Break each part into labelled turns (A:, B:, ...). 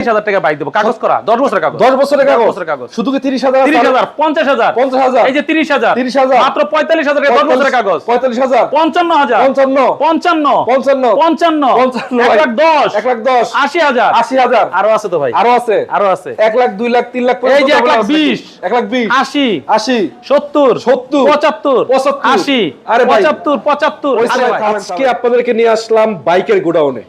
A: 30,000 টাকা বাইক দেবো, কাগজ করা 10 বছরের কাগজ।
B: 10 বছরের কাগজ।
A: 10 বছরের কাগজ।
B: শুধু কি 30,000?
A: 30,000, 50,000,
B: 50,000,
A: এই যে 30,000,
B: 30,000,
A: মাত্র 45,000 টাকা 10 বছরের কাগজ।
B: 45,000,
A: 55,000,
B: 55,
A: 55,
B: 55,
A: 55,
B: 55,
A: 1,10,000,
B: 1,10,000,
A: 80,000,
B: 80,000,
A: আরো আছে তো ভাই,
B: আরো আছে,
A: আরো আছে।
B: 1 লাখ, 2 লাখ, 3 লাখ,
A: এই যে 1,20,000,
B: 1,20,000,
A: 80,
B: 80,
A: 70,
B: 70,
A: 75, 80,
B: আরে ভাই,
A: 75, 75, আরে ভাই।
B: আজকে আপনাদেরকে নিয়ে আসলাম বাইকের গোডাউনে।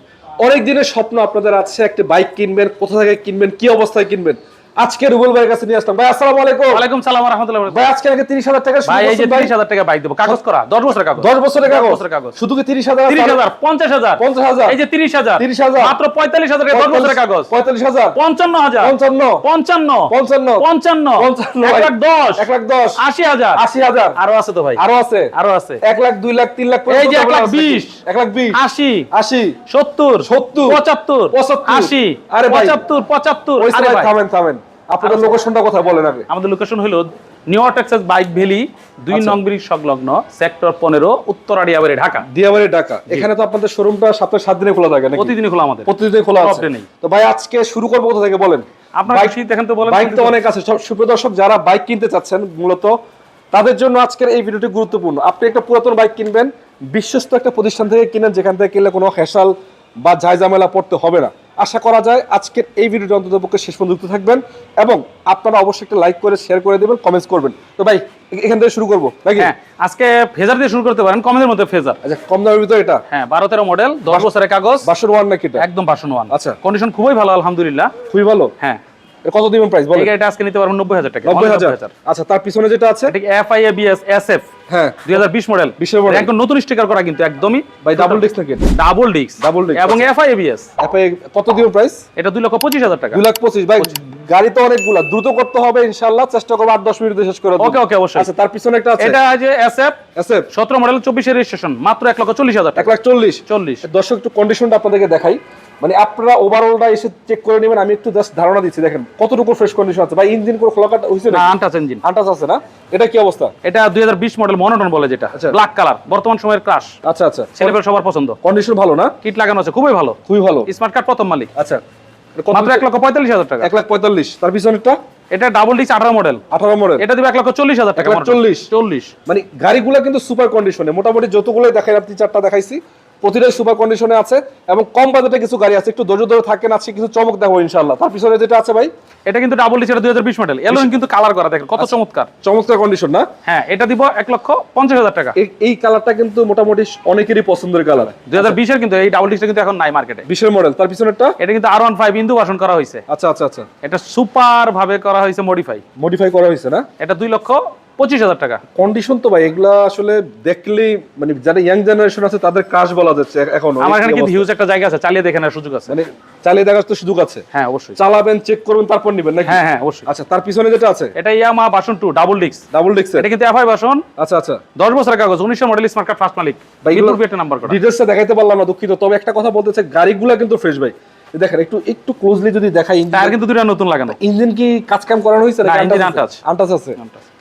B: অনেক দিনের স্বপ্ন আপনাদের আছে একটা বাইক কিনবেন, কোথা থেকে কিনবেন, কি অবস্থায় কিনবেন। আজকে রুবেল ভাইয়ের কাছে নিয়ে আসলাম। ভাই আসসালামু আলাইকুম।
A: ওয়ালাইকুম সালাম ওয়া রাহমাতুল্লাহি ওয়া
B: ভাই
A: বারাকাতুহু।
B: আজকে নাকি 30,000 টাকা শুরু
A: ভাই এই যে
B: করছেন ভাই?
A: 30,000 টাকা বাইক দেবো, কাগজ করা 10 বছরের কাগজ।
B: 10 বছরের
A: 10
B: কাগজ।
A: বছরের কাগজ।
B: শুধু কি 30,000?
A: 30,000, 50,000,
B: 50,000,
A: এই যে 30,000,
B: 30,000,
A: মাত্র 45,000 টাকা 10 বছরের কাগজ।
B: 45,000,
A: 55,000,
B: 55,
A: 55,
B: 55,
A: 55,
B: 55,
A: 1,10,000,
B: 1,10,000,
A: 80,000,
B: 80,000,
A: আরো আছে তো ভাই,
B: আরো আছে,
A: আরো আছে।
B: 1 লাখ, 2 লাখ, 3 লাখ,
A: এই যে 1,20,000,
B: 1,20,000,
A: 80,
B: 80,
A: 70,
B: 70,
A: 75, 80,
B: আরে ভাই,
A: 75, 75,
B: ওই
A: আরে
B: সময়
A: ভাই।
B: থামেন আপনাদের লোকেশনটা কথা বলেন আগে।
A: আমাদের লোকেশন হলো নিউ টেক্সাস বাইক ভ্যালি 2 নং ব্রিজ সংলগ্ন সেক্টর 15 উত্তরাড়িয়াবাড়ি ঢাকা।
B: দিয়াবাড়ি ঢাকা। এখানে তো আপনাদের শোরুমটা সপ্তাহে 7 দিনে খোলা থাকে নাকি?
A: প্রতিদিনই খোলা আমাদের,
B: প্রতিদিন খোলা আছে।
A: Off day নেই।
B: তো ভাই আজকে শুরু করব কোথা থেকে বলেন?
A: আপনার
B: বাইক
A: খুশি দেখেন তো বলেন।
B: বাইক তো অনেক আছে। সব সুপ্রিয় দর্শক যারা বাইক কিনতে চাচ্ছেন মূলত তাদের জন্য আজকের এই ভিডিওটি গুরুত্বপূর্ণ। আপনি একটা পুরাতন বাইক কিনবেন, বিশ্বস্ত একটা প্রতিষ্ঠান থেকে কিনেন, যেখান থেকে কিনলে কোনো হ্যাসেল বা ঝামেলা পড়তে হবে না। আশা করা যায় আজকের এই ভিডিওটি অন্ততপক্ষে শেষ পর্যন্ত যুক্ত থাকবেন এবং আপনারা অবশ্যই একটা লাইক করে শেয়ার করে দেবেন, কমেন্টস করবেন। তো ভাই এখান থেকে শুরু করবো নাকি?
A: হ্যাঁ, আজকে ফেজার দিয়ে শুরু করতে পারেন, কমের মধ্যে ফেজার।
B: আচ্ছা, কম দামের ভিতরে এটা?
A: হ্যাঁ, 12-13 মডেল, 10 বছরের কাগজ,
B: ভার্সন 1 নাকি এটা?
A: একদম ভার্সন 1।
B: আচ্ছা।
A: কন্ডিশন খুবই ভালো আলহামদুলিল্লাহ।
B: খুবই ভালো।
A: হ্যাঁ,
B: এটা কত দিবেন প্রাইস বলেন?
A: এই গাড়িটা আজকে নিতে পারবেন 90,000 টাকা।
B: 90,000। আচ্ছা, তার পিছনে যেটা আছে
A: এটা FI ABS SF
B: হ্যাঁ
A: 2020 মডেল।
B: 20 এর মডেল।
A: একদম নতুন স্টিকার করা কিন্তু একদমই
B: ভাই ডাবল ডিস্ক নাকি?
A: ডাবল ডিস্ক
B: Double disc,
A: এবং
B: আচ্ছা।
A: FI ABS।
B: এফআই কত দিবেন প্রাইস?
A: এটা 2,25,000 টাকা।
B: 2,25,000। ভাই গাড়ি তো অনেকগুলা, দ্রুত করতে হবে ইনশাআল্লাহ, চেষ্টা করব 8-10 মিনিটে শেষ করে দেব।
A: ওকে অবশ্যই।
B: আচ্ছা, তার পিছনে একটা আছে
A: এটা যে SF
B: এসএফ
A: 17 মডেল 24 এর রেজিস্ট্রেশন, মাত্র 1,40,000 টাকা।
B: 1,40,000।
A: 40।
B: দর্শক একটু কন্ডিশনটা আপনাদেরকে দেখাই, মানে আপনারা ওভারঅলটা এসে চেক করে নেবেন। আমি একটু জাস্ট ধারণা দিচ্ছি, দেখেন কতটুকু ফ্রেশ কন্ডিশন আছে। ভাই ইঞ্জিন কোনো খোলাকাটা হইছে
A: না,
B: না?
A: Untouch engine.
B: আনটাচ আছে না? এটা কি অবস্থা?
A: এটা 2020 মডেল মনোটন বলে, যেটা
B: আচ্ছা।
A: ব্ল্যাক কালার, বর্তমান সময়ের ক্রাশ,
B: আচ্ছা
A: ছেলেপেলে সবার পছন্দ।
B: কন্ডিশন ভালো না?
A: কিট লাগানো আছে, খুবই ভালো।
B: খুবই ভালো।
A: স্মার্ট কার্ড প্রথম মালিক।
B: আচ্ছা,
A: মাত্র 1,45,000 টাকা।
B: 1,45,000। তার পিছনেরটা
A: এটা ডাবল ডিস্ক 18 মডেল,
B: 18 মডেল।
A: এটা দিবে 1,40,000 টাকা।
B: 1,40,000 মানে গাড়িগুলো কিন্তু সুপার কন্ডিশনে, মোটামুটি যতগুলো দেখাই, আপনি 4টা দেখাইছি, প্রতিটাই সুপার কন্ডিশনে আছে এবং কম বাজেটে কিছু গাড়ি আছে। একটু ধৈর্য ধরে থাকেন, আজকে কিছু চমক দেখাবো ইনশাআল্লাহ। তার পিছনে যেটা আছে ভাই,
A: এটা কিন্তু ডাবল ডিস্ক, এটা 2020 মডেল, এলোইন কিন্তু কালার করা, দেখেন কত চমৎকার।
B: চমৎকার কন্ডিশন না?
A: হ্যাঁ, এটা দিব 1,50,000 টাকা।
B: এই কালারটা কিন্তু মোটামুটি অনেকেরই পছন্দের কালার।
A: 2020 এর কিন্তু এই ডাবল ডিস্কটা কিন্তু এখন নাই মার্কেটে।
B: 20 মডেল। তার পিছনেরটা
A: এটা কিন্তু R15 ইন্দু ভার্সন করা হয়েছে।
B: আচ্ছা,
A: এটা সুপার ভাবে করা হয়েছে,
B: মডিফাই করা হয়েছে না?
A: এটা 2,25,000 টাকা।
B: কন্ডিশন তো ভাই এগুলা আসলে দেখলেই মানে যারা ইয়াং জেনারেশন আছে তাদের ক্রাশ বলা যাচ্ছে এখন।
A: আমার এখানে কিন্তু হিউজ একটা জায়গা আছে, চালিয়ে দেখে নেওয়ার সুযোগ আছে।
B: মানে চালিয়ে দেখার তো সুযোগ আছে?
A: হ্যাঁ অবশ্যই।
B: চালাবেন, চেক করবেন, তারপর নিবেন নাকি?
A: হ্যাঁ অবশ্যই।
B: আচ্ছা, তার পিছনে যেটা আছে
A: এটা ইয়ামা version 2 double disc.
B: Double disc.
A: এটা কিন্তু FI ভার্সন,
B: আচ্ছা
A: 10 বছরের কাগজ, 19 মডেল, স্মার্ট কার্ড ফার্স্ট মালিক,
B: ভাই এগুলো
A: বিদ্যুৎ নাম্বার করা।
B: ডিটেইলসটা দেখাইতে পারলাম না, দুঃখিত। তবে একটা কথা বলতে চাই, গাড়িগুলা কিন্তু ফ্রেশ ভাই। দেখেন একটু ক্লোজলি যদি দেখাই,
A: টায়ার কিন্তু দুটো নতুন লাগানো।
B: ইঞ্জিন কি কাজ কাম করানো হয়েছে
A: না,
B: নাকি
A: ইঞ্জিন আনটাচ।
B: আনটাচ আছে?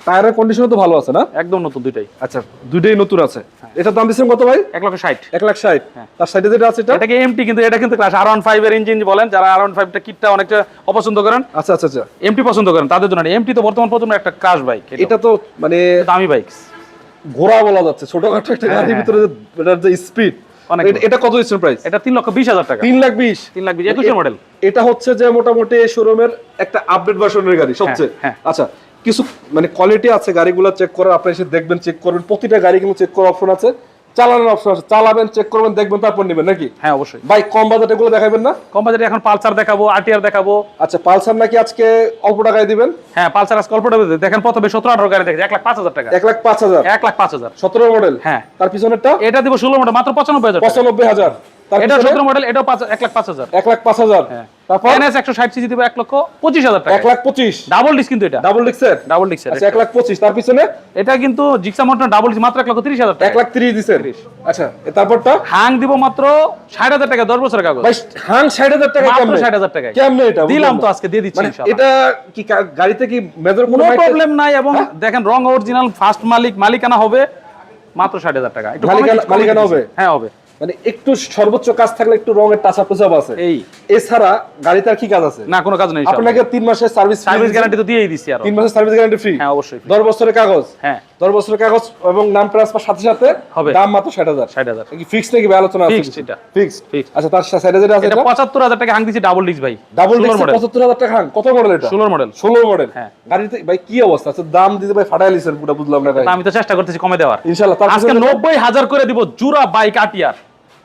B: টায়ারের কন্ডিশন তো ভালো আছে না?
A: একদম নতুন দুইটাই।
B: আচ্ছা, দুইটাই নতুন আছে। এটার দাম দিচ্ছেন কত ভাই?
A: 1,60,000।
B: 1,60,000। তার সাইডে যেটা আছে এটা?
A: এটাকে এমটি, কিন্তু এটা কিন্তু ক্লাস R15 এর ইঞ্জিন বলেন, যারা R15 টা কিটটা অনেকটা অপছন্দ করেন,
B: আচ্ছা
A: এমটি পছন্দ করেন, তাদের জন্য এমটি তো বর্তমান প্রথম একটা ক্রাশ বাইক।
B: এটা তো মানে
A: দামি বাইক,
B: ঘোড়া বলা যাচ্ছে, ছোটখাটো একটা গাড়ির ভিতরে এটার যে স্পিড।
A: অনেক।
B: এটা কত দিচ্ছেন প্রাইস?
A: এটা 3,20,000 টাকা।
B: 3,20,000।
A: 3,20,000 21 মডেল।
B: এটা হচ্ছে যে মোটামুটি শোরুমের একটা আপডেট ভার্সনের গাড়ি সবচেয়ে।
A: হ্যাঁ।
B: আচ্ছা, কিছু মানে কোয়ালিটি আছে গাড়িগুলো চেক করার, আপনি এসে দেখবেন, চেক করবেন। প্রতিটা গাড়ি কিন্তু চেক করার অপশন আছে, চালানোর অপশন আছে। চালাবেন, চেক করবেন, দেখবেন, তারপর নেবেন নাকি?
A: হ্যাঁ অবশ্যই।
B: ভাই কম বাজেট এগুলো দেখাবেন না?
A: কম বাজেটে এখন পালসার দেখাবো, RTR দেখাবো।
B: আচ্ছা, পালসার নাকি আজকে অল্প টাকায় দিবেন?
A: হ্যাঁ, পালসার আজকে অল্প টাকা দেখেন, প্রথমে 17-18 গাড়ি দেখেন 1,05,000 টাকা।
B: 1,05,000।
A: 1,05,000
B: 17 মডেল।
A: হ্যাঁ।
B: তার পিছনেরটা
A: এটা দিব 16 মডেল, মাত্র 95,000 টাকা।
B: 95,000। তার
A: এটা
B: পিছনে
A: 17 মডেল, এটাও 1,05,000।
B: 1,05,000।
A: হ্যাঁ।
B: তারপর
A: NS 160 সিসি দিব 1,25,000 টাকা।
B: 1,25,000।
A: ডাবল ডিস্ক কিন্তু এটা।
B: ডাবল ডিক্সের?
A: Double disc.
B: আচ্ছা, 1,25,000। তার পিছনে
A: এটা কিন্তু জিক্সা মোটর ডাবল ডিস্ক, মাত্র 1,30,000 টাকা।
B: 1,30,000 দিছেন। আচ্ছা, তারপরটা
A: হাং দিব মাত্র 60,000 টাকা, 10 বছরের কাগজ।
B: ভাই হাং 60,000 টাকা
A: মাত্র
B: কেমনে?
A: 60,000 টাকায়
B: কেমনে এটা
A: দিলাম তো, আজকে দিয়ে দিচ্ছি
B: মানে
A: ইনশাআল্লাহ।
B: এটা কি গাড়িতে কি মেজর কোনো
A: কোনো প্রবলেম নাই, এবং দেখেন রং অরিজিনাল, ফার্স্ট মালিকানা হবে, মাত্র 60,000 টাকা। একটু
B: মালিকানা হবে?
A: হ্যাঁ হবে।
B: মানে একটু সর্বোচ্চ কাজ থাকলে একটু রঙের টাচ আপ আছে
A: এই
B: এছাড়া গাড়িতে আর কি কাজ আছে?
A: না কোনো কাজ নেই
B: আপনাকে 3 মাসের
A: সার্ভিস গ্যারান্টি তো দিয়েই দিছি আর
B: 3 মাসের সার্ভিস গ্যারান্টি ফ্রি।
A: হ্যাঁ অবশ্যই
B: 10 বছরের কাগজ।
A: হ্যাঁ
B: 10 বছরের কাগজ এবং নাম ট্রান্সফার সাথে সাথে
A: হবে
B: দাম মাত্র 60,000।
A: 60,000
B: কি ফিক্স নাকি ভাই আলোচনা আছে?
A: ফিক্সড এটা
B: ফিক্সড।
A: Fixed।
B: আচ্ছা তার সাথে যেটা আছে
A: এটা 75,000 টাকা হাং দিছি ডাবল ডিস্ক ভাই
B: ডাবল ডিস্ক
A: মডেল
B: 75,000 টাকা হাং। কত মডেল এটা?
A: 16 মডেল
B: 16 মডেল।
A: হ্যাঁ।
B: গাড়িতে ভাই কি অবস্থা? আচ্ছা দাম দিতে ভাই ফাটাই লিছেন পুরো, বুঝলাম না ভাই।
A: আমি তো চেষ্টা করতেছি কমে দেওয়ার
B: ইনশাআল্লাহ। তার
A: আজকে 90,000 করে দিব জুরা বাইক আটিয়ার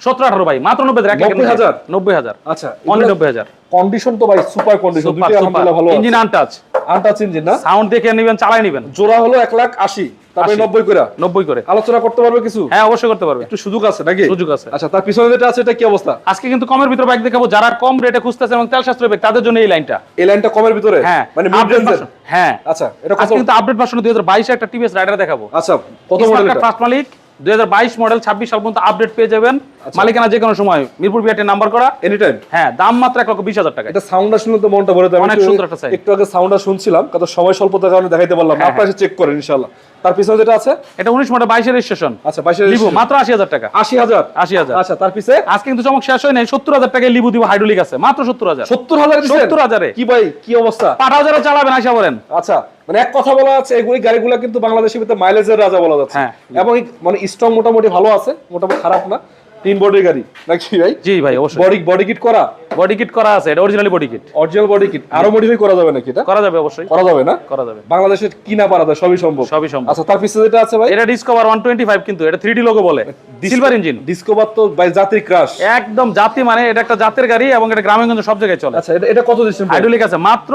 A: 17-18 ভাই মাত্র 90,000
B: 90,000?
A: 90,000
B: আচ্ছা
A: অনলি 90,000
B: কন্ডিশন তো ভাই সুপার কন্ডিশন,
A: সুপার
B: দুটোই আলহামদুলিল্লাহ ভালো আছে।
A: ইঞ্জিন আনটাচ
B: আনটাচ ইঞ্জিন না?
A: সাউন্ড দেখে নেবেন চালাই নেবেন
B: জোড়া হলো 1,80,000, তারপরে
A: 80
B: 90 করে
A: 90 করে
B: আলোচনা করতে পারবে কিছু?
A: হ্যাঁ অবশ্যই করতে পারবে
B: একটু সুযোগ আছে নাকি?
A: সুযোগ আছে
B: আচ্ছা তার পিছনে যেটা আছে এটা কি অবস্থা?
A: আজকে কিন্তু কমের ভিতরে বাইক দেখাবো যারা কম রেটে খুঁজতেছে এবং তেল সাশ্রয় বাইক তাদের জন্য এই লাইনটা
B: এই লাইনটা কমের ভিতরে?
A: হ্যাঁ
B: মানে মিড
A: update
B: রেঞ্জের?
A: version। হ্যাঁ
B: আচ্ছা এটা কত?
A: আজকে কিন্তু আপডেট ভার্সন 2022 একটা টিভিএস রাইডার দেখাবো
B: আচ্ছা কত মডেল এটা?
A: ফার্স্ট মালিক 2022 মডেল 26 সাল পর্যন্ত আপডেট পেয়ে যাবেন মালিকানা যে কোনো সময় মিরপুর বিআরটি নাম্বার করা
B: এনি টাইম।
A: হ্যাঁ দাম মাত্র 1,20,000 টাকা
B: এটা সাউন্ডটা শুনলে তো মনটা ভরে যায়।
A: অনেক সুন্দর একটা সাইড।
B: একটু আগে সাউন্ডটা শুনছিলাম, কত সময় স্বল্পতার কারণে দেখাইতে পারলাম না।
A: হ্যাঁ,
B: আপনারা এসে চেক করেন ইনশাআল্লাহ। তার পিছনে যেটা আছে
A: এটা 19 মডেল 22 এর রেজিস্ট্রেশন
B: আচ্ছা 22
A: লিবু মাত্র 80,000 টাকা
B: 80,000।
A: 80,000
B: আচ্ছা তার পিছে
A: আজকে কিন্তু চমক শেষ হয় নাই 70,000 টাকায় লিবু দিব হাইড্রোলিক আছে মাত্র 70,000
B: 70,000 দিছেন?
A: 70,000 এ
B: কি ভাই কি অবস্থা?
A: 8,000 এ চালাবেন আশা করেন
B: আচ্ছা মানে এক কথা বলা আছে এই গাড়িগুলো কিন্তু বাংলাদেশের ভিতরে মাইলেজের রাজা বলা যাচ্ছে।
A: হ্যাঁ।
B: এবং মানে স্ট্রং মোটামুটি ভালো আছে, মোটামুটি খারাপ না। 3 বডির গাড়ি নাকি ভাই?
A: জি ভাই অবশ্যই
B: বডি কিট করা?
A: বডি কিট করা আছে এটা originally body kit
B: original body kit. আরো মডিফাই করা যাবে নাকি এটা?
A: করা যাবে অবশ্যই
B: করা যাবে না?
A: করা যাবে
B: বাংলাদেশের কি না পারা যায় সবই সম্ভব।
A: সবই সম্ভব
B: আচ্ছা তার পিছনে যেটা আছে ভাই
A: এটা ডিসকভার 125 কিন্তু এটা 3D লোগো বলে সিলভার ইঞ্জিন
B: ডিসকভার তো ভাই জাতির ক্রাশ
A: একদম জাতি মানে এটা একটা জাতের গাড়ি এবং এটা গ্রামেগঞ্জে সব জায়গায় চলে
B: আচ্ছা এটা কত দিচ্ছেন ভাই?
A: হাইড্রোলিক আছে মাত্র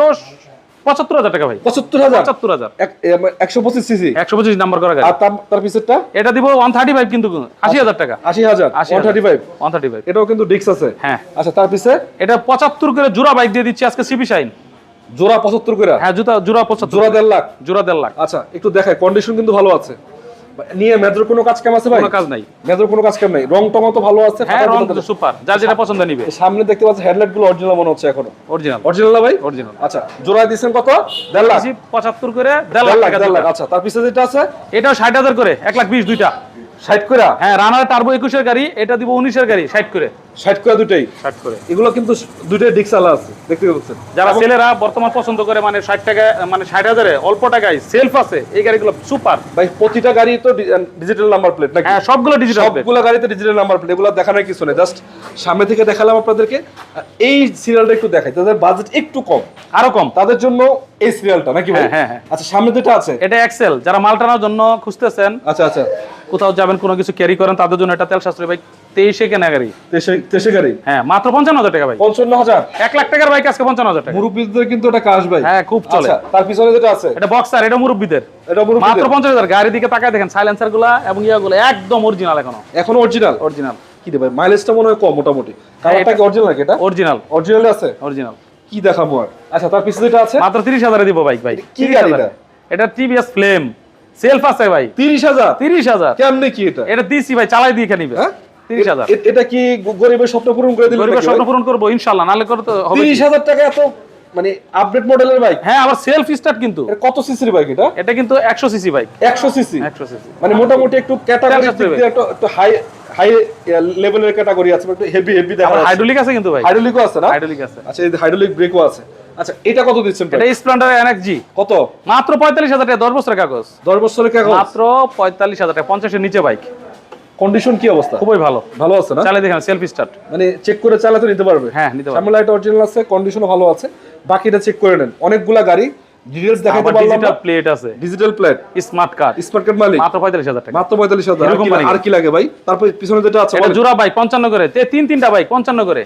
A: 75,000 টাকা ভাই
B: 75,000
A: 75,000
B: 125 সিসি
A: 125 নাম্বার করা গাড়ি
B: আর তার পিছনেরটা
A: এটা দিব 135 কিন্তু 80,000 টাকা
B: 80,000 135
A: 135
B: এটাও কিন্তু ডিক্স আছে।
A: হ্যাঁ
B: আচ্ছা তার পিছে
A: এটা 75 করে জোড়া বাইক দিয়ে দিচ্ছি আজকে সিপি শাইন
B: জোড়া 75 করে?
A: হ্যাঁ জোড়া 75
B: জোড়া 1.5 লাখ?
A: জোড়া 1.5 লাখ
B: আচ্ছা একটু দেখাই কন্ডিশন কিন্তু ভালো আছে। নিয়ে মেজর কোনো কাজ কাম আছে ভাই?
A: কোনো কাজ নাই
B: মেজর কোনো কাজ কাম নাই, রং টং তো ভালো আছে।
A: হ্যাঁ রং তো সুপার যার যেটা পছন্দ নিবে।
B: সামনে দেখতে পাচ্ছেন হেডলাইট গুলো অরিজিনাল মনে হচ্ছে এখনো।
A: অরিজিনাল
B: অরিজিনাল না ভাই?
A: অরিজিনাল
B: আচ্ছা জোড়া দিবেন কত? 1.5 লাখ
A: 75 করে 1.5 লাখ টাকা
B: 1.5 লাখ। আচ্ছা তার পিছে যেটা আছে
A: এটাও 60,000 করে 1,20,000 দুইটা
B: 60 করে?
A: হ্যাঁ রানার টার্বো 21 এর গাড়ি এটা দিব 19 এর গাড়ি 60 করে
B: 60 করে দুটেই?
A: 60 করে
B: এগুলো কিন্তু দুটোই ডিক্স আলা আছে দেখতে পাচ্ছেন।
A: যারা ছেলেরা বর্তমান পছন্দ করে মানে 60 টাকা মানে 60,000 এ অল্প টাকায় সেলফ আছে এই গাড়িগুলো সুপার
B: ভাই প্রতিটা গাড়ি তো ডিজিটাল নাম্বার প্লেট নাকি?
A: হ্যাঁ সবগুলো ডিজিটাল
B: সবগুলো গাড়িতে ডিজিটাল নাম্বার প্লেট, এগুলো দেখানোর কিছু নেই, জাস্ট সামনে থেকে দেখালাম আপনাদেরকে। এই সিরিয়ালটা একটু দেখাই, তাদের বাজেট একটু কম,
A: আরো কম
B: তাদের জন্য এই সিরিয়ালটা নাকি ভাই?
A: হ্যাঁ, হ্যাঁ।
B: আচ্ছা সামনে যেটা আছে
A: এটা এক্সেল যারা মাল টানার জন্য খুঁজতেছেন
B: আচ্ছা আচ্ছা
A: কোথাও যাবেন কোনো কিছু ক্যারি করেন তাদের জন্য এটা তেল সাশ্রয় বাইক 23 এ কেনা গাড়ি
B: 23 গাড়ি
A: হ্যাঁ মাত্র 55,000 টাকা ভাই
B: 55,000
A: 1 লাখ টাকার বাইক আজকে 55,000 টাকা
B: মুরব্বিদের কিন্তু এটা কাজ ভাই।
A: হ্যাঁ খুব চলে
B: আচ্ছা তার পিছনে যেটা আছে
A: এটা বক্সার এটা মুরব্বিদের
B: এটা
A: মাত্র
B: মুরব্বিদের
A: 50,000 গাড়ির দিকে তাকায় দেখেন সাইলেন্সার গুলা এবং ইয়াগুলো একদম অরিজিনাল
B: এখন অরিজিনাল?
A: অরিজিনাল
B: কি রে ভাই মাইলেজটা মনে হয় কম মোটামুটি। কালারটা কি অরিজিনাল নাকি এটা?
A: অরিজিনাল
B: অরিজিনাল আছে?
A: অরিজিনাল
B: কি দেখাবো আর? আচ্ছা তার পিছনে যেটা আছে
A: মাত্র 30,000 এ দিব বাইক ভাই
B: কি গাড়ি এটা?
A: এটা টিভিএস ফ্লেম সেলফ আছে ভাই
B: 30,000?
A: 30,000
B: কেমনে কি এটা?
A: এটা দিছি ভাই চালাই দিয়ে নিবে
B: হ্যাঁ
A: 30,000
B: এটা কি গরিবের স্বপ্ন পূরণ করে দিলেন?
A: গরিবের স্বপ্ন পূরণ করবো ইনশাআল্লাহ নালে করতে হবে
B: 30,000 টাকা এত মানে আপডেট মডেলের বাইক?
A: হ্যাঁ আবার সেলফ স্টার্ট কিন্তু
B: এটা কত সিসির বাইক এটা?
A: এটা কিন্তু 100 সিসি বাইক
B: 100 সিসি
A: 100 সিসি
B: মানে মোটামুটি একটু ক্যাটাগরি
A: তেল সাশ্রয়ী
B: একটু হাই হাই লেভেলের ক্যাটাগরি আছে, একটু হেভি দেখা
A: আবার
B: যাচ্ছে।
A: হাইড্রোলিক আছে কিন্তু ভাই
B: হাইড্রোলিকও আছে না?
A: হাইড্রোলিক আছে
B: আচ্ছা এই হাইড্রোলিক ব্রেকও আছে। আচ্ছা এটা কত দিচ্ছেন
A: এটা স্প্লেন্ডার এনএক্সজি
B: কত?
A: মাত্র 45,000 টাকা 10 বছরের কাগজ
B: 10 বছরের কাগজ
A: মাত্র 45,000 টাকা 50 এর নিচে বাইক
B: কন্ডিশন কি অবস্থা?
A: খুবই ভালো
B: ভালো আছে না?
A: চালিয়ে দেখেন সেলফ স্টার্ট
B: মানে চেক করে চালাতে নিতে পারবে?
A: হ্যাঁ নিতে পারবে
B: সামনে লাইট অরিজিনাল আছে, কন্ডিশনও ভালো আছে, বাকিটা চেক করে নেন। অনেকগুলা গাড়ি ডিটেইলস দেখাতে
A: আবার
B: পারলাম
A: ডিজিটাল
B: না।
A: প্লেট আছে
B: digital plate
A: smart card
B: smart card মালিক
A: মাত্র 45,000 টাকা
B: মাত্র 45,000
A: এরকম
B: আর কি লাগে ভাই? তারপর পিছনে যেটা আছে
A: এটা
B: বলেন।
A: জোড়া বাইক 55 করে তিনটা বাইক 55 করে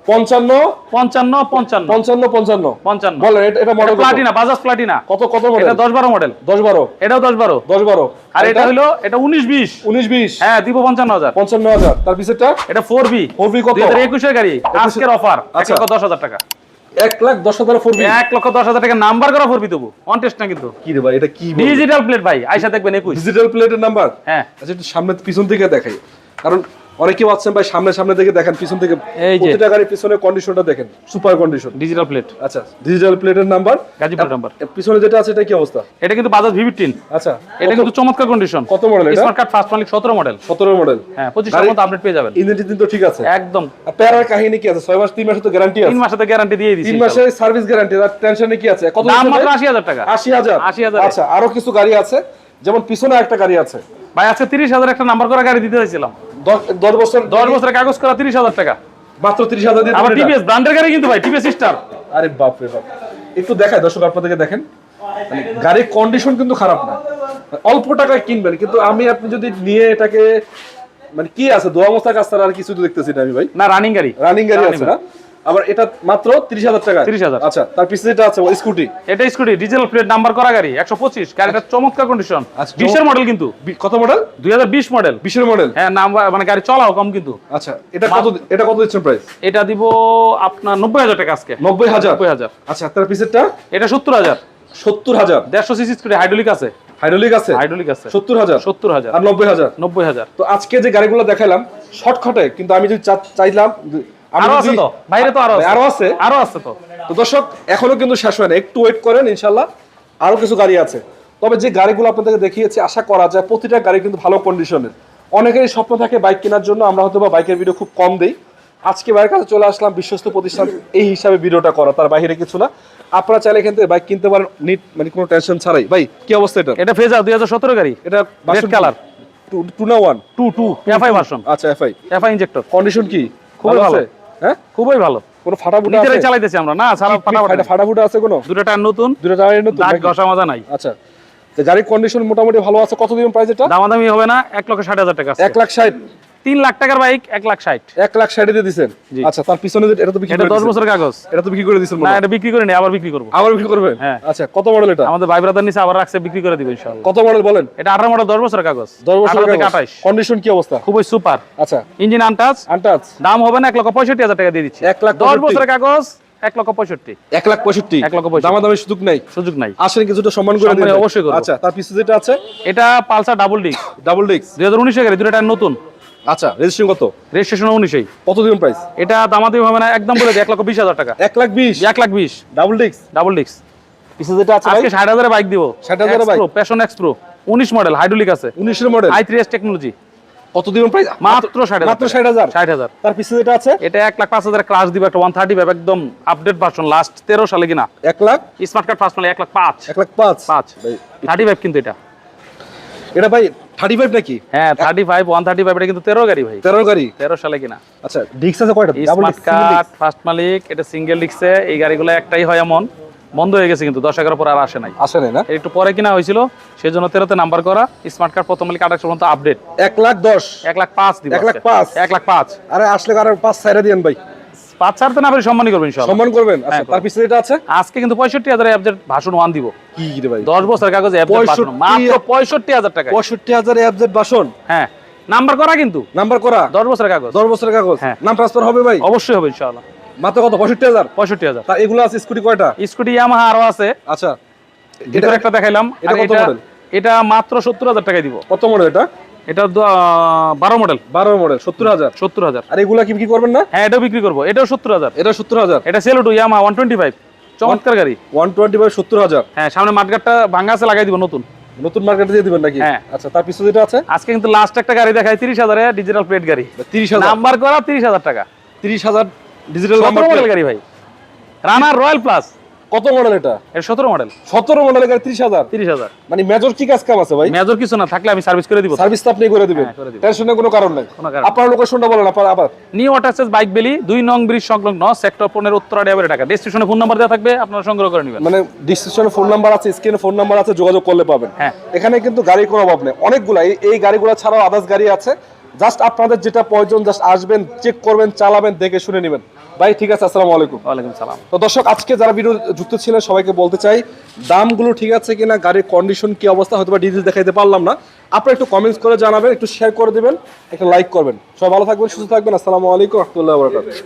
B: 55
A: 55 55
B: 55 55
A: 55
B: বলেন এটা মডেল
A: প্লাটিনা বাজাজ প্লাটিনা
B: কত মডেল?
A: এটা 10-12 মডেল
B: 10-12
A: এটাও 10-12
B: 10-12
A: আর এটা হলো এটা 19-20
B: 19-20
A: হ্যাঁ দিব 55,000
B: 55,000 তার পিছনেটা
A: এটা 4B
B: 4B কত?
A: 2021 এর গাড়ি আজকের অফার
B: আচ্ছা।
A: 1,10,000 টাকা
B: 1,10,000 4B
A: 1,10,000 টাকা নাম্বার করা 4B দেবো অন টেস্ট না কিন্তু
B: কি রে ভাই এটা কি
A: ডিজিটাল প্লেট ভাই আয়শা দেখবেন 21
B: ডিজিটাল প্লেটের নাম্বার?
A: হ্যাঁ
B: আচ্ছা একটু সামনে পিছন থেকে দেখাই, কারণ অনেকেই আছেন ভাই সামনে সামনে থেকে দেখেন, পিছন থেকে
A: এই যে।
B: প্রতিটা গাড়ির পিছনের কন্ডিশনটা দেখেন, সুপার কন্ডিশন।
A: ডিজিটাল প্লেট,
B: আচ্ছা, ডিজিটাল প্লেটের নাম্বার,
A: গাজীপুর নাম্বার।
B: পিছনে যেটা আছে এটা কি অবস্থা?
A: এটা কিন্তু বাজাজ V15।
B: আচ্ছা,
A: এটা কিন্তু চমৎকার কন্ডিশন।
B: কত মডেল এটা?
A: স্মার্ট কার্ড ফার্স্ট মালিক 17 মডেল।
B: 17 মডেল।
A: হ্যাঁ, 25 টাকার মতো আপডেট পেয়ে যাবেন।
B: ইঞ্জিন তো ঠিক আছে
A: একদম।
B: আর প্যারার কাহিনী কি আছে? 6 মাস 3 মাসের তো গ্যারান্টি আছে।
A: 3 মাসের তো গ্যারান্টি দিয়ে দিছি।
B: 3 মাসের সার্ভিস গ্যারান্টি, আর টেনশনে কি আছে? কত
A: দাম মাত্র 80,000 টাকা।
B: 80,000।
A: 80,000।
B: আচ্ছা, আরো কিছু গাড়ি আছে, যেমন পিছনে একটা গাড়ি আছে
A: ভাই, আজকে 30,000 একটা নাম্বার করা গাড়ি দিতে চাইছিলাম।
B: 10 বছর
A: 10 বছরের কাগজ করা 30,000 টাকা।
B: মাত্র 30,000 দিয়ে
A: আবার
B: দিবেন এটা?
A: টিভিএস ব্র্যান্ডের গাড়ি কিন্তু ভাই, টিভিএস স্টার।
B: আরে বাপ রে বাপ, একটু দেখায় দর্শক আপনাদেরকে, দেখেন মানে গাড়ির কন্ডিশন কিন্তু খারাপ না, অল্প টাকায় কিনবেন, কিন্তু আপনি যদি নিয়ে এটাকে মানে কি আছে দোয়া মোস্তা কাজ ছাড়া আর কিছু তো দেখতেছি না আমি ভাই।
A: না, রানিং গাড়ি।
B: রানিং গাড়ি আছে না? আবার এটা মাত্র 30,000 টাকা।
A: 30,000।
B: আচ্ছা, তার পিছনে যেটা আছে স্কুটি,
A: এটা স্কুটি ডিজিটাল প্লেট নাম্বার করা গাড়ি 125। গাড়িটা চমৎকার কন্ডিশন।
B: আচ্ছা,
A: 20 এর মডেল কিন্তু।
B: কত মডেল?
A: 2020 মডেল।
B: 20 এর মডেল।
A: হ্যাঁ, নাম্বার মানে গাড়ি চলাও কম কিন্তু।
B: আচ্ছা, এটা কত দিচ্ছেন প্রাইস?
A: এটা দিব আপনার 90,000 টাকা আজকে।
B: 90,000।
A: 90,000।
B: আচ্ছা, তার পিছনেরটা
A: এটা 70,000।
B: 70,000।
A: 150 সিসি স্কুটি, হাইড্রোলিক আছে।
B: হাইড্রোলিক আছে?
A: হাইড্রোলিক আছে।
B: 70,000।
A: 70,000
B: আর 90,000।
A: 90,000।
B: তো আজকে যে গাড়িগুলো দেখালাম শর্টকাটে, কিন্তু আমি যদি চাইলাম
A: আরো আছে তো বাইরে, তো আরো আছে। আরো আছে তো।
B: তো দর্শক, এখনো কিন্তু শেষ হয় না, একটু ওয়েট করেন, ইনশাল্লাহ আরো কিছু গাড়ি আছে। তবে যে গাড়িগুলো আপনাদেরকে দেখিয়েছি, আশা করা যায় প্রতিটা গাড়ি কিন্তু ভালো কন্ডিশনের। অনেকেরই স্বপ্ন থাকে বাইক কেনার জন্য, আমরা হয়তো বা বাইকের ভিডিও খুব কম দেই। আজকে বাইরের কাছে চলে আসলাম, বিশ্বস্ত প্রতিষ্ঠান এই হিসাবে ভিডিওটা করা, তার বাইরে কিছু না। আপনারা চাইলে এখান থেকে বাইক কিনতে পারেন নিট, মানে কোনো টেনশন ছাড়াই। ভাই কি অবস্থা এটা?
A: এটা ফেজা 2017 গাড়ি।
B: এটা
A: রেড কালার।
B: 2 না 1?
A: 2 এফআই ভার্সন।
B: আচ্ছা, এফআই
A: ইনজেক্টর।
B: কন্ডিশন কি?
A: খুবই ভালো।
B: আছে? হ্যাঁ,
A: খুবই ভালো।
B: কোনো ফাটাফুটা
A: নিজেরাই
B: আছে?
A: চালাইতেছি আমরা। না, ছাড়া
B: ফাটাফুটা আছে কোনো?
A: দুটো টায়ার নতুন,
B: দুটো টায়ার নতুন
A: দাগ
B: নাকি?
A: ঘষা মাজা নাই।
B: আচ্ছা, তো গাড়ির কন্ডিশন মোটামুটি ভালো আছে। কত দিন প্রাইস এটা?
A: দামাদামি হবে না, 1,60,000 টাকা।
B: 1,60,000।
A: 3 লাখ টাকার বাইক 1,60,000।
B: 1,60,000 দিয়ে দিবেন?
A: জি।
B: আচ্ছা, তার পিছনে এটা তো বিক্রি
A: এটা
B: করে
A: 10
B: দিছেন?
A: বছরের কাগজ।
B: এটা তো বিক্রি করে দিছেন
A: না,
B: মনে হয়।
A: এটা বিক্রি করে নি, আবার বিক্রি করব।
B: আবার বিক্রি করবেন?
A: হ্যাঁ।
B: আচ্ছা, কত মডেল এটা?
A: আমাদের ভাই ব্রাদার নিচে আবার রাখছে, বিক্রি করে দিব ইনশাআল্লাহ।
B: কত মডেল বলেন?
A: এটা 18 মডেল, 10 বছরের কাগজ।
B: 10 বছর
A: 18 থেকে 28।
B: কন্ডিশন কি অবস্থা?
A: খুবই সুপার।
B: আচ্ছা,
A: ইঞ্জিন আনটাচ।
B: আনটাচ।
A: দাম হবে না, 1,65,000 টাকা দিয়ে দিচ্ছি।
B: 1,65,000
A: 10 বছরের কাগজ 1,65,000।
B: 1,65,000।
A: 1,65,000
B: দামাদামি সুযোগ নাই?
A: সুযোগ নাই।
B: আসেন কিছুটা সম্মান করে
A: সম্মান
B: দিবেন?
A: অবশ্যই করব।
B: আচ্ছা, তার পিছনে যেটা আছে?
A: এটা Pulsar double disc
B: double disc.
A: 2019 এর গাড়ি, দুটো টায়ার নতুন।
B: আচ্ছা, রেজিস্ট্রেশন কত?
A: রেজিস্ট্রেশন 19এই।
B: কত দিন প্রাইস?
A: এটা দামাদামি হবে না, একদম বলে দিই 1,20,000 টাকা।
B: 1,20,000।
A: 1,20,000
B: ডাবল ডিস্ক।
A: Double disc.
B: পিছনে যেটা আছে ভাই?
A: আজকে 60,000 এর বাইক দিব।
B: 60,000 এর bike?
A: Passion x pro 19 model, hydraulic আছে।
B: 19 এর মডেল।
A: i3s technology.
B: কত দিন প্রাইস?
A: মাত্র 60,000।
B: মাত্র 60,000।
A: 60,000।
B: তার পিছনে যেটা আছে?
A: এটা 1,05,000 ক্লাস দিব, একটা 135 একদম আপডেট ভার্সন, লাস্ট 13 সালে কিনা।
B: 1 লাখ?
A: স্মার্ট কার্ড ফার্স্ট মানে 1,05,000।
B: 1,05,000 ভাই।
A: 35 কিন্তু এটা।
B: এটা ভাই 35 নাকি?
A: হ্যাঁ, 35 135 এটা কিন্তু 13 গাড়ি ভাই।
B: 13 গাড়ি?
A: 13 সালে কিনা।
B: আচ্ছা, ডিস্ক আছে কয়টা? Double
A: smart
B: disc?
A: Card first মালিক, এটা সিঙ্গেল ডিস্কে। এই গাড়িগুলো একটাই হয় এমন, বন্ধ হয়ে গেছে কিন্তু 10 11 পর আর আসে নাই।
B: আসে নাই না?
A: একটু পরে কিনা হয়েছিল, সেজন্য 13তে নাম্বার করা। স্মার্ট কার্ড প্রথম মালিক 28 পর্যন্ত আপডেট।
B: 1,10,000।
A: 1,05,000 দিব।
B: 1,05,000?
A: 1,05,000।
B: আরে আসলে আর 5 ছাইরা দিয়েন ভাই।
A: 5 ছাড়তে না পারি সম্মানই করবেন ইনশাআল্লাহ।
B: সম্মান করবেন? আচ্ছা,
A: হ্যাঁ,
B: তার পিছনে যেটা আছে?
A: আজকে কিন্তু 65,000 এর আপডেট ভার্সন 1 দিব।
B: কি রে ভাই?
A: 10 বছর কাগজে আপডেট ভার্সন মাত্র 65,000 টাকা।
B: 65,000 এফজেড বাসন?
A: হ্যাঁ, নাম্বার করা কিন্তু।
B: নাম্বার করা?
A: 10 বছরের কাগজ।
B: 10 বছরের কাগজ?
A: হ্যাঁ।
B: নাম ট্রান্সফার হবে ভাই?
A: অবশ্যই হবে ইনশাআল্লাহ।
B: মাত্র কত? 65,000?
A: 65,000।
B: তা এগুলো আছে স্কুটি কয়টা?
A: স্কুটি ইয়ামাহা আরো আছে।
B: আচ্ছা,
A: এটা একটা দেখাইলাম।
B: এটা
A: আর
B: কত মডেল?
A: এটা মাত্র 70,000 টাকায় দিব।
B: কত মডেল এটা?
A: এটা 12 মডেল।
B: 12 মডেল। 70,000?
A: 70,000।
B: আর এগুলা কি বিক্রি করবেন না?
A: হ্যাঁ, এটাও বিক্রি করব। এটাও 70,000।
B: এটা 70,000?
A: এটা সেলুটো ইয়ামাহা 125 চমৎকার গাড়ি।
B: 125 70,000?
A: হ্যাঁ, সামনে মাঠগাটটা ভাঙা আছে, লাগাই দিব নতুন।
B: নতুন মার্কেটে দিয়ে দিবেন নাকি?
A: হ্যাঁ।
B: আচ্ছা, তার পিছনে যেটা আছে?
A: আজকে কিন্তু লাস্ট একটা গাড়ি দেখাই 30,000 এর ডিজিটাল প্লেট গাড়ি।
B: 30,000?
A: নাম্বার করা 30,000 টাকা।
B: 30,000 ডিজিটাল
A: 17
B: নাম্বার
A: মডেল গাড়ি ভাই, রানার রয়্যাল প্লাস।
B: কত মডেল এটা?
A: এটা 17 মডেল।
B: 17 মডেলের গাড়ি 30,000?
A: 30,000।
B: মানে মেজর কি কাজ কাম আছে ভাই?
A: মেজর কিছু না থাকলে আমি সার্ভিস করে দিব।
B: সার্ভিস তো আপনি করে দিবেন,
A: হ্যাঁ, করে দিব।
B: টেনশনের কোনো কারণ নাই।
A: কোনো কারণ
B: আপনার লোকেশনটা বলেন আবার।
A: নিউ অটাসেস বাইক বেলি 2 নং ব্রিজ সংলগ্ন সেক্টর 15 উত্তরা ডেয়াবের টাকা। ডেসক্রিপশনে ফোন নাম্বার দেওয়া থাকবে, আপনারা সংগ্রহ করে নেবেন।
B: মানে ডিসক্রিপশনে ফোন নাম্বার আছে, স্ক্রিনে ফোন নাম্বার আছে, যোগাযোগ করলে পাবেন।
A: হ্যাঁ।
B: এখানে কিন্তু গাড়ির কোনো অভাব নেই, অনেকগুলা। এই গাড়িগুলো ছাড়াও আদার্স গাড়ি আছে। জাস্ট আপনাদের যেটা প্রয়োজন, জাস্ট আসবেন, চেক করবেন, চালাবেন, দেখে শুনে নেবেন। ভাই ঠিক আছে, আসসালামু আলাইকুম।
A: ওয়ালাইকুম সালাম।
B: তো দর্শক, আজকে যারা ভিডিও যুক্ত ছিলেন সবাইকে বলতে চাই, দামগুলো ঠিক আছে কিনা, গাড়ির কন্ডিশন কি অবস্থা, হয়তো বা ডিটেইলস দেখাইতে পারলাম না, আপনারা একটু কমেন্টস করে জানাবেন, একটু শেয়ার করে দিবেন, একটা লাইক করবেন। সবাই ভালো থাকবেন, সুস্থ থাকবেন। আসসালামু আলাইকুম ওয়া রাহমাতুল্লাহি ওয়া বারাকাতুহু।